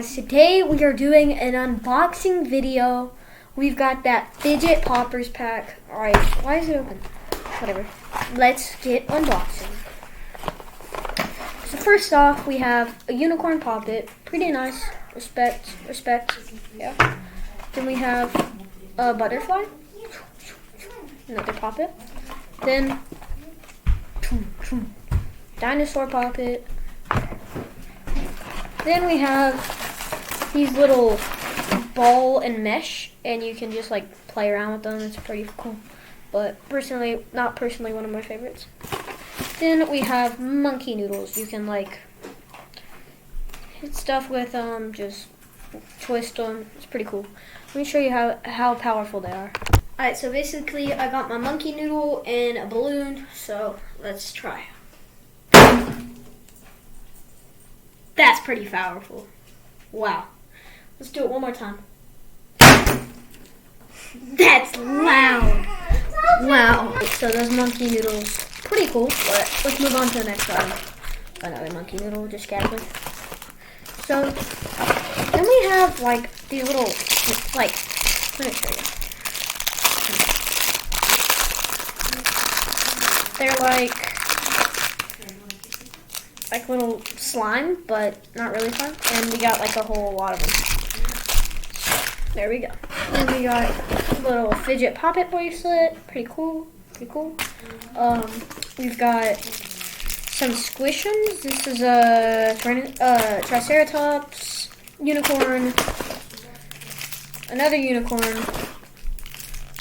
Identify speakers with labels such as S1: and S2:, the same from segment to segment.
S1: Today we are doing an unboxing video. We've got that Fidget Poppers pack. Alright, why is it open? Whatever. Let's get unboxing. So first off, we have a unicorn Poppet. Pretty nice. Respect. Yeah. Then we have a butterfly. Another Poppet. Then dinosaur Poppet. Then we have these little ball and mesh, and you can just like play around with them. It's pretty cool, but not personally one of my favorites. Then we have monkey noodles. You can like hit stuff with just twist them. It's pretty cool. Let me show you how powerful they are. Alright, so basically I got my monkey noodle and a balloon, so let's try. That's pretty powerful. Wow. Let's do it one more time. That's loud. Wow. So those monkey noodles, pretty cool, but let's move on to the next item. Another monkey noodle, just casually. So then we have like these little, like, let me show you. They're like little slime, but not really fun. And we got like a whole lot of them. There we go. And we got a little Fidget Poppet bracelet. Pretty cool. We've got some squishums. This is a Triceratops, unicorn, another unicorn,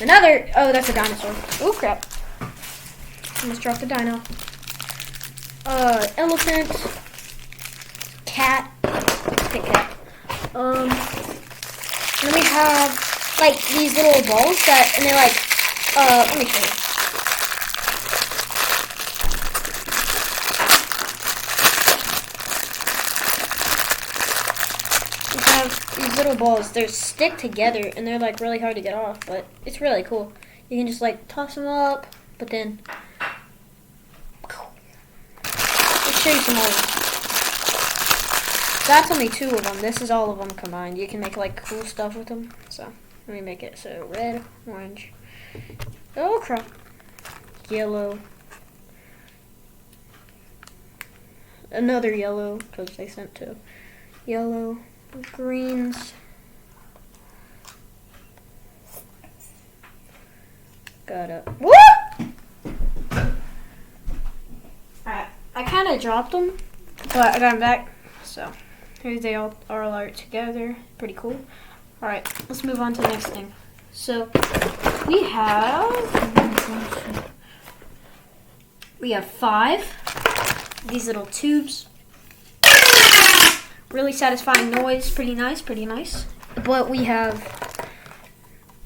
S1: oh, that's a dinosaur. Oh crap. Almost dropped the dino. Elephant, cat, pink cat. And we have like these little balls and they're like, let me show you. We have these little balls. They're stick together and they're like really hard to get off, but it's really cool. You can just like toss them up, but then show you some more. That's only 2 of them. This is all of them combined. You can make like cool stuff with them. So let me make it so red, orange. Oh crap! Yellow. Another yellow because they sent 2. Yellow, greens. Got it. What? I kind of dropped them, but I got them back. So here they all are together. Pretty cool. All right, let's move on to the next thing. So we have 5 these little tubes. Really satisfying noise. Pretty nice. But we have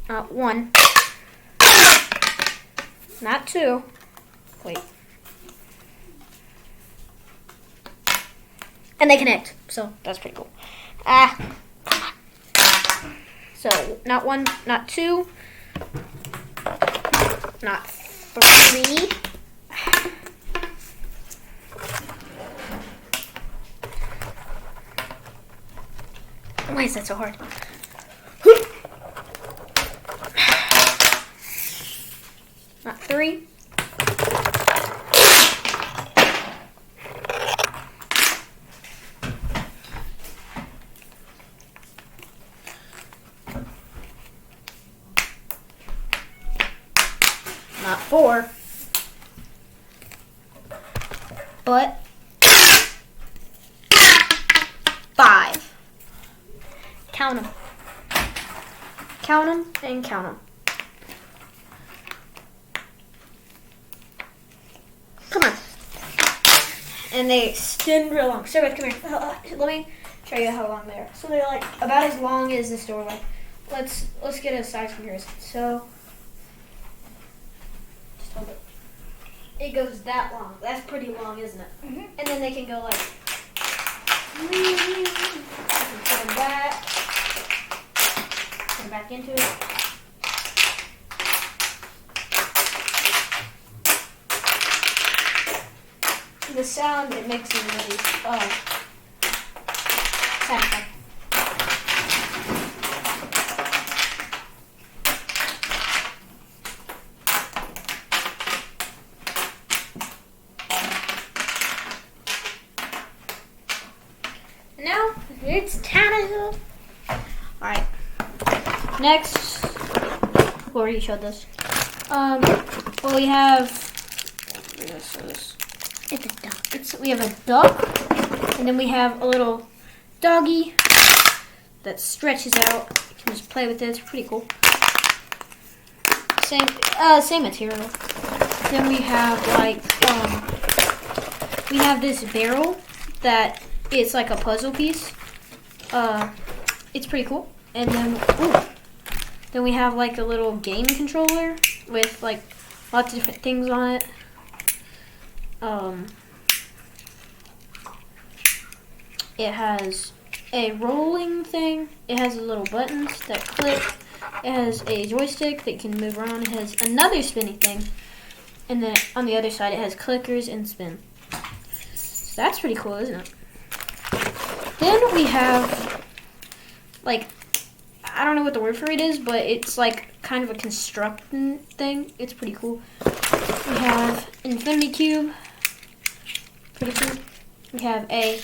S1: not 1, not 2. Wait. And they connect, so that's pretty cool. So not 1, not 2, not 3. Why is that so hard? Not 3. Not 4, but 5. Count them. Count them and count them. Come on. And they extend real long. So come here. Let me show you how long they are. So they're like about as long as this doorway. Let's get a size comparison. So it goes that long. That's pretty long, isn't it? Mm-hmm. And then they can go like, put them back into it. The sound it makes is really satisfying. It's Tannehill. Alright. Next. We already showed this. Well, we have. It's a duck. We have a duck, and then we have a little doggy that stretches out. You can just play with it. It's pretty cool. Same material. Then we have we have this barrel that it's like a puzzle piece. It's pretty cool. And then we have like a little game controller with like lots of different things on it. It has a rolling thing. It has little buttons that click. It has a joystick that can move around. It has another spinny thing. And then on the other side, it has clickers and spin. So that's pretty cool, isn't it? Then we have, like, I don't know what the word for it is, but it's like kind of a constructing thing. It's pretty cool. We have infinity cube. Pretty cool. We have a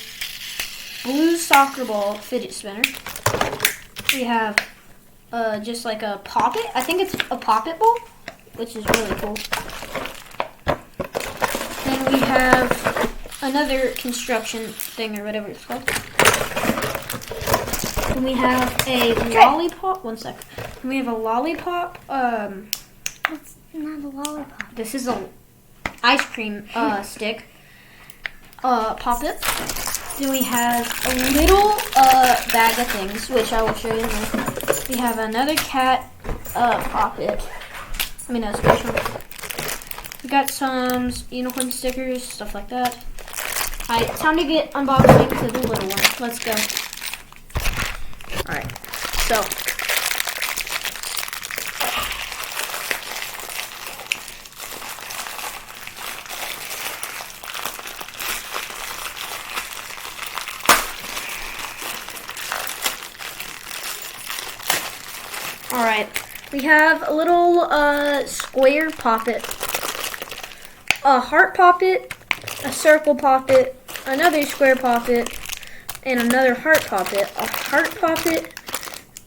S1: blue soccer ball fidget spinner. We have just like a poppet. I think it's a poppet ball, which is really cool. Then we have another construction thing or whatever it's called. Then we have a lollipop. One sec. Then we have a lollipop.
S2: It's not a lollipop.
S1: This is a ice cream stick. Poppet. Then we have a little bag of things, which I will show you now. We have another cat poppet. I mean, a special. We got some unicorn stickers, stuff like that. Alright, time to get unboxing to the little one. Let's go. Alright, so. Alright, we have a little square poppet, a heart poppet, a circle poppet, another square poppet, and another heart poppet, a heart poppet,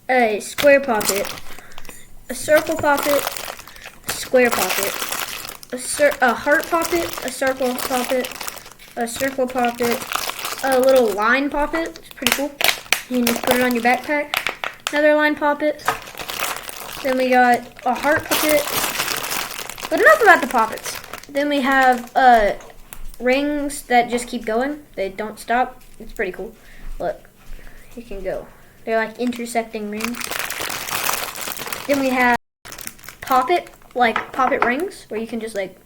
S1: a square poppet, a circle poppet, a square poppet, a heart poppet, a circle poppet, a circle poppet, a little line poppet. It's pretty cool. You can just put it on your backpack. Another line poppet. Then we got a heart puppet. But enough about the poppets. Then we have rings that just keep going. They don't stop. It's pretty cool. Look, you can go. They're like intersecting rings. Then we have poppet rings, where you can just like,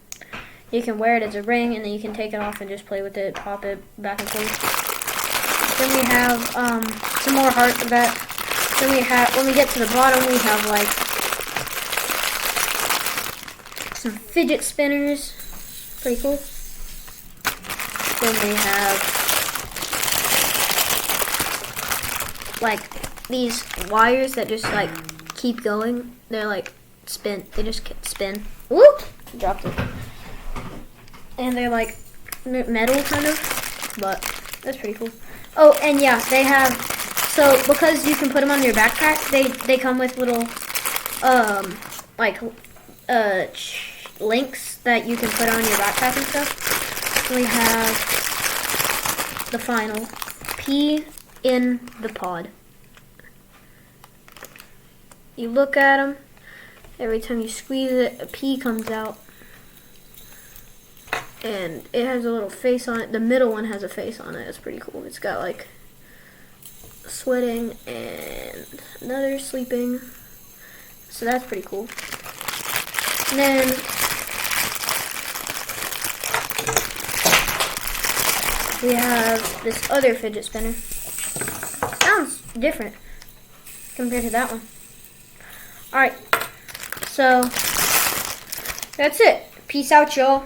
S1: you can wear it as a ring and then you can take it off and just play with it, pop it back and forth. Then we have some more heart of that. Then we have, when we get to the bottom, we have like some fidget spinners. Pretty cool. Then we have like these wires that just like keep going. They're like spin. They just spin. Whoop! Dropped it. And they're like metal kind of, but that's pretty cool. Oh, and yeah, they have. So because you can put them on your backpack, they come with little links that you can put on your backpack and stuff. We have the final pea in the pod. You look at them. Every time you squeeze it, a pea comes out. And it has a little face on it. The middle one has a face on it. It's pretty cool. It's got like sweating and another sleeping. So that's pretty cool. And then we have this other fidget spinner. Sounds different compared to that one. Alright, so that's it. Peace out, y'all.